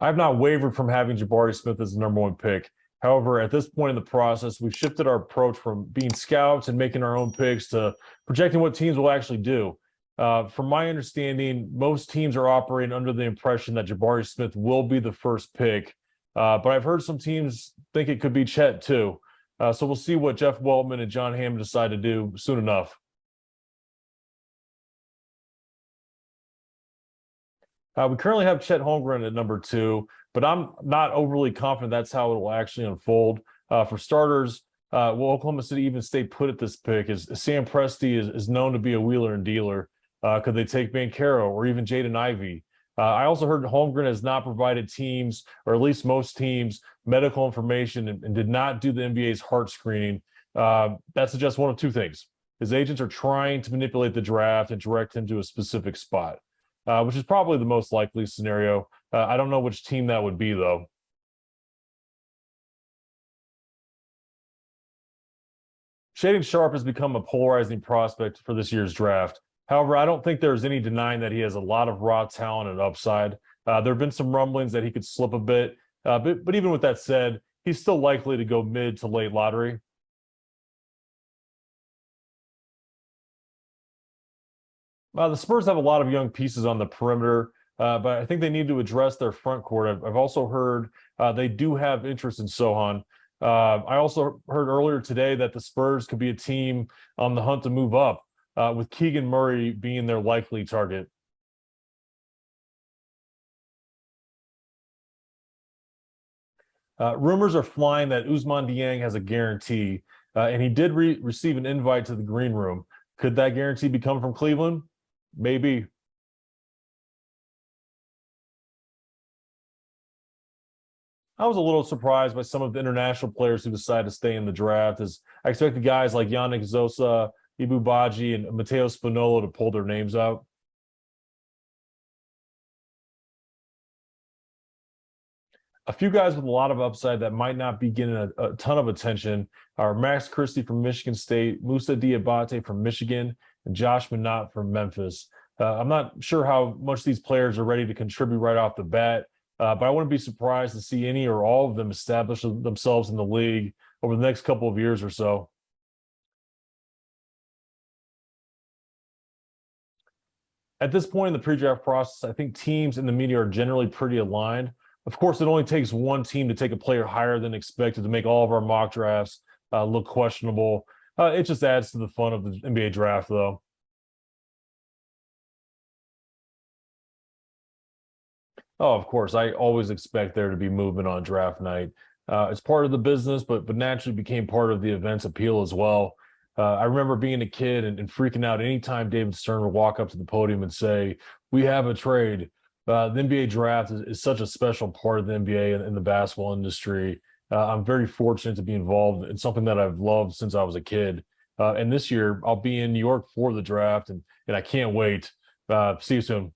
I've not wavered from having Jabari Smith as the number one pick. However, at this point in the process, we've shifted our approach from being scouts and making our own picks to projecting what teams will actually do. From my understanding, most teams are operating under the impression that Jabari Smith will be the first pick. But I've heard some teams think it could be Chet too. So we'll see what Jeff Weltman and John Hammond decide to do soon enough. We currently have Chet Holmgren at number 2, but I'm not overly confident that's how it will actually unfold. For starters, will Oklahoma City even stay put at this pick? As Sam Presti is known to be a wheeler and dealer. Could they take Banchero or even Jaden Ivey? I also heard Holmgren has not provided teams, or at least most teams, medical information and did not do the NBA's heart screening. That suggests one of two things. His agents are trying to manipulate the draft and direct him to a specific spot. Which is probably the most likely scenario. I don't know which team that would be, though. Shaedon Sharpe has become a polarizing prospect for this year's draft. However, I don't think there's any denying that he has a lot of raw talent and upside. There have been some rumblings that he could slip a bit. But even with that said, he's still likely to go mid to late lottery. The Spurs have a lot of young pieces on the perimeter, but I think they need to address their front court. I've also heard they do have interest in Sochan. I also heard earlier today that the Spurs could be a team on the hunt to move up, with Keegan Murray being their likely target. Rumors are flying that Ousmane Dieng has a guarantee, and he did receive an invite to the green room. Could that guarantee be coming from Cleveland? Maybe. I was a little surprised by some of the international players who decided to stay in the draft, as I expected guys like Yannick Zosa, Ibu Baji, and Matteo Spinolo to pull their names out. A few guys with a lot of upside that might not be getting a ton of attention are Max Christie from Michigan State, Musa Diabate from Michigan, and Josh Minott from Memphis. I'm not sure how much these players are ready to contribute right off the bat, but I wouldn't be surprised to see any or all of them establish themselves in the league over the next couple of years or so. At this point in the pre-draft process, I think teams and the media are generally pretty aligned. Of course, it only takes one team to take a player higher than expected to make all of our mock drafts look questionable. It just adds to the fun of the NBA draft, though. Oh, of course, I always expect there to be movement on draft night. It's part of the business, but naturally became part of the event's appeal as well. I remember being a kid and freaking out anytime David Stern would walk up to the podium and say, "We have a trade." The NBA draft is such a special part of the NBA and the basketball industry. I'm very fortunate to be involved in something that I've loved since I was a kid. And this year, I'll be in New York for the draft, and I can't wait. See you soon.